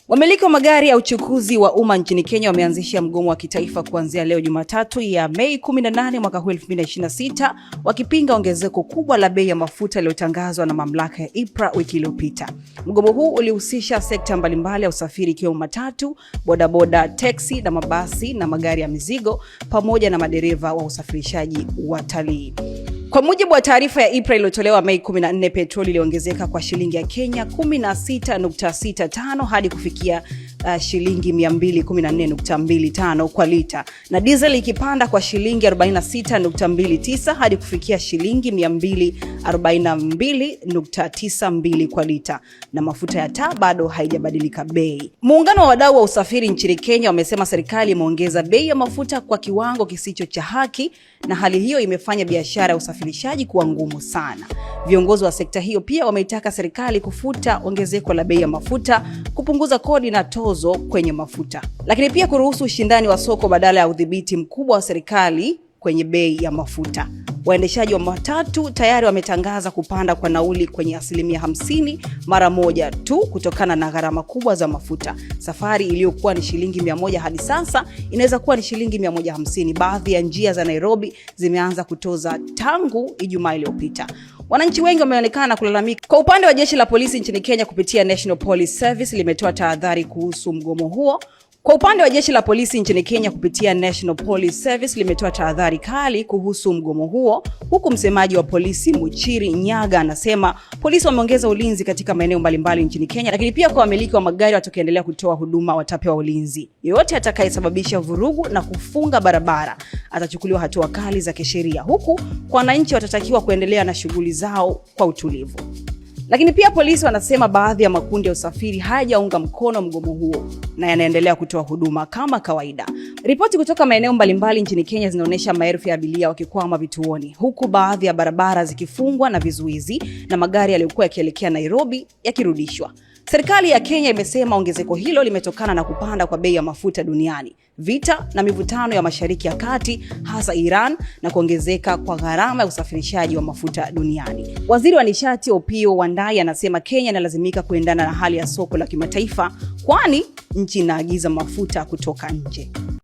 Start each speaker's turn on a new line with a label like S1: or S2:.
S1: Wamiliki wa magari ya uchukuzi wa umma nchini Kenya wameanzisha mgomo wa kitaifa kuanzia leo Jumatatu ya Mei 18 mwaka 2026 wakipinga ongezeko kubwa la bei ya mafuta iliyotangazwa na mamlaka ya IPRA wiki iliyopita. Mgomo huu ulihusisha sekta mbalimbali ya usafiri ikiwemo matatu, bodaboda, teksi na mabasi na magari ya mizigo pamoja na madereva wa usafirishaji watalii. Kwa mujibu wa taarifa ya IPRA iliyotolewa Mei 14, petroli iliongezeka kwa shilingi ya Kenya 16.65 hadi kufikia shilingi 214.25 kwa lita, na diesel ikipanda kwa shilingi 46.29 hadi kufikia shilingi 242.92 kwa lita, na mafuta ya taa bado haijabadilika bei. Muungano wa wadau wa usafiri nchini Kenya wamesema serikali imeongeza bei ya mafuta kwa kiwango kisicho cha haki, na hali hiyo imefanya biashara ya usafirishaji kuwa ngumu sana. Viongozi wa sekta hiyo pia wameitaka serikali kufuta ongezeko la bei ya mafuta, kupunguza kodi na tozo kwenye mafuta, lakini pia kuruhusu ushindani wa soko badala ya udhibiti mkubwa wa serikali kwenye bei ya mafuta. Waendeshaji wa matatu tayari wametangaza kupanda kwa nauli kwenye 50% mara moja tu kutokana na gharama kubwa za mafuta. Safari iliyokuwa ni shilingi 100 hadi sasa inaweza kuwa ni shilingi 150. Baadhi ya njia za Nairobi zimeanza kutoza tangu Ijumaa iliyopita. Wananchi wengi wameonekana kulalamika. Kwa upande wa jeshi la polisi nchini Kenya kupitia National Police Service limetoa tahadhari kuhusu mgomo huo. Kali kuhusu mgomo huo, huku msemaji wa polisi Muchiri Nyaga anasema polisi wameongeza ulinzi katika maeneo mbalimbali nchini Kenya, lakini pia kwa wamiliki wa magari watakiendelea kutoa huduma watapewa ulinzi. Yeyote atakayesababisha vurugu na kufunga barabara atachukuliwa hatua kali za kisheria, huku kwa wananchi watatakiwa kuendelea na shughuli zao kwa utulivu. Lakini pia polisi wanasema baadhi ya makundi ya usafiri hayajaunga mkono mgomo huo na yanaendelea kutoa huduma kama kawaida. Ripoti kutoka maeneo mbalimbali nchini Kenya zinaonyesha maelfu ya abiria wakikwama vituoni, huku baadhi ya barabara zikifungwa na vizuizi na magari yaliyokuwa yakielekea Nairobi yakirudishwa. Serikali ya Kenya imesema ongezeko hilo limetokana na kupanda kwa bei ya mafuta duniani, vita na mivutano ya Mashariki ya Kati hasa Iran, na kuongezeka kwa gharama ya usafirishaji wa mafuta duniani. Waziri wa nishati Opiyo Wandayi anasema Kenya inalazimika kuendana na hali ya soko la kimataifa, kwani nchi inaagiza mafuta kutoka nje.